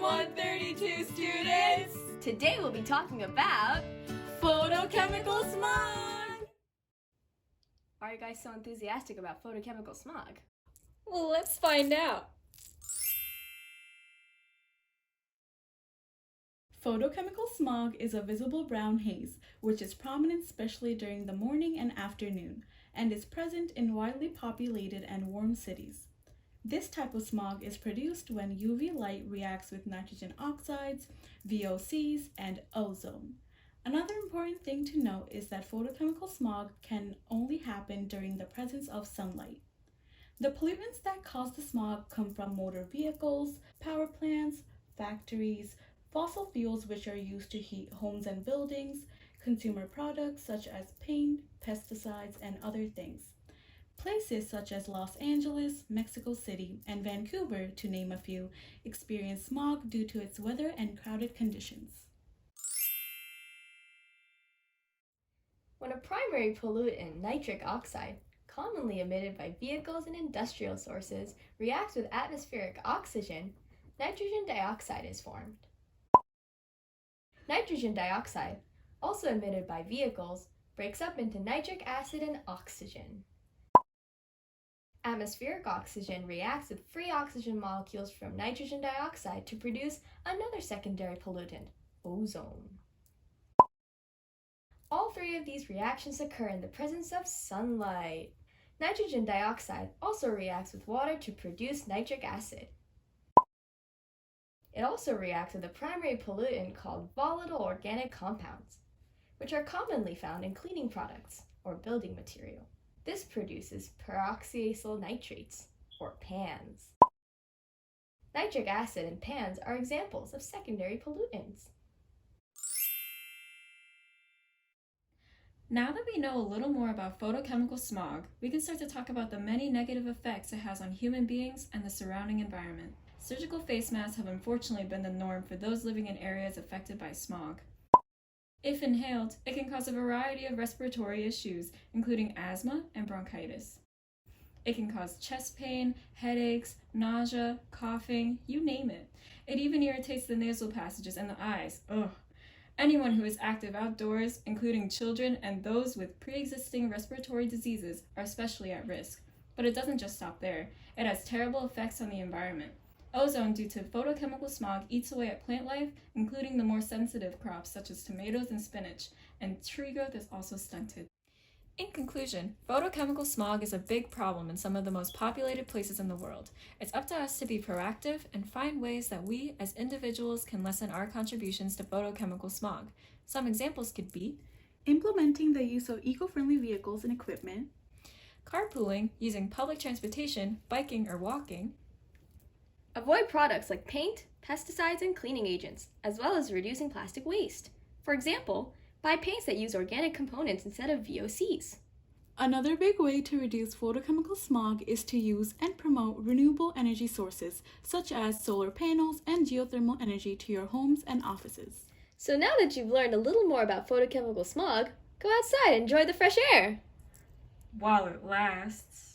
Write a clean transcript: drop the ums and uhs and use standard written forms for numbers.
132 students! Today we'll be talking about Photochemical smog! Why are you guys so enthusiastic about photochemical smog? Well, let's find out. Photochemical smog is a visible brown haze, which is prominent especially during the morning and afternoon, and is present in widely populated and warm cities. This type of smog is produced when UV light reacts with nitrogen oxides, VOCs, and ozone. Another important thing to note is that photochemical smog can only happen during the presence of sunlight. The pollutants that cause the smog come from motor vehicles, power plants, factories, fossil fuels which are used to heat homes and buildings, consumer products such as paint, pesticides, and other things. Places such as Los Angeles, Mexico City, and Vancouver, to name a few, experience smog due to its weather and crowded conditions. When a primary pollutant, nitric oxide, commonly emitted by vehicles and industrial sources, reacts with atmospheric oxygen, nitrogen dioxide is formed. Nitrogen dioxide, also emitted by vehicles, breaks up into nitric acid and oxygen. Atmospheric oxygen reacts with free oxygen molecules from nitrogen dioxide to produce another secondary pollutant, ozone. All three of these reactions occur in the presence of sunlight. Nitrogen dioxide also reacts with water to produce nitric acid. It also reacts with a primary pollutant called volatile organic compounds, which are commonly found in cleaning products or building material. This produces peroxyacyl nitrates, or PANs. Nitric acid and PANs are examples of secondary pollutants. Now that we know a little more about photochemical smog, we can start to talk about the many negative effects it has on human beings and the surrounding environment. Surgical face masks have unfortunately been the norm for those living in areas affected by smog. If inhaled, it can cause a variety of respiratory issues, including asthma and bronchitis. It can cause chest pain, headaches, nausea, coughing, you name it. It even irritates the nasal passages and the eyes. Ugh. Anyone who is active outdoors, including children and those with pre-existing respiratory diseases, are especially at risk. But it doesn't just stop there. It has terrible effects on the environment. Ozone due to photochemical smog eats away at plant life, including the more sensitive crops such as tomatoes and spinach, and tree growth is also stunted. In conclusion, photochemical smog is a big problem in some of the most populated places in the world. It's up to us to be proactive and find ways that we, as individuals, can lessen our contributions to photochemical smog. Some examples could be Implementing the use of eco-friendly vehicles and equipment, carpooling, using public transportation, biking, or walking, Avoid products like paint, pesticides, and cleaning agents, as well as reducing plastic waste. For example, buy paints that use organic components instead of VOCs. Another big way to reduce photochemical smog is to use and promote renewable energy sources, such as solar panels and geothermal energy to your homes and offices. So now that you've learned a little more about photochemical smog, go outside and enjoy the fresh air! while it lasts.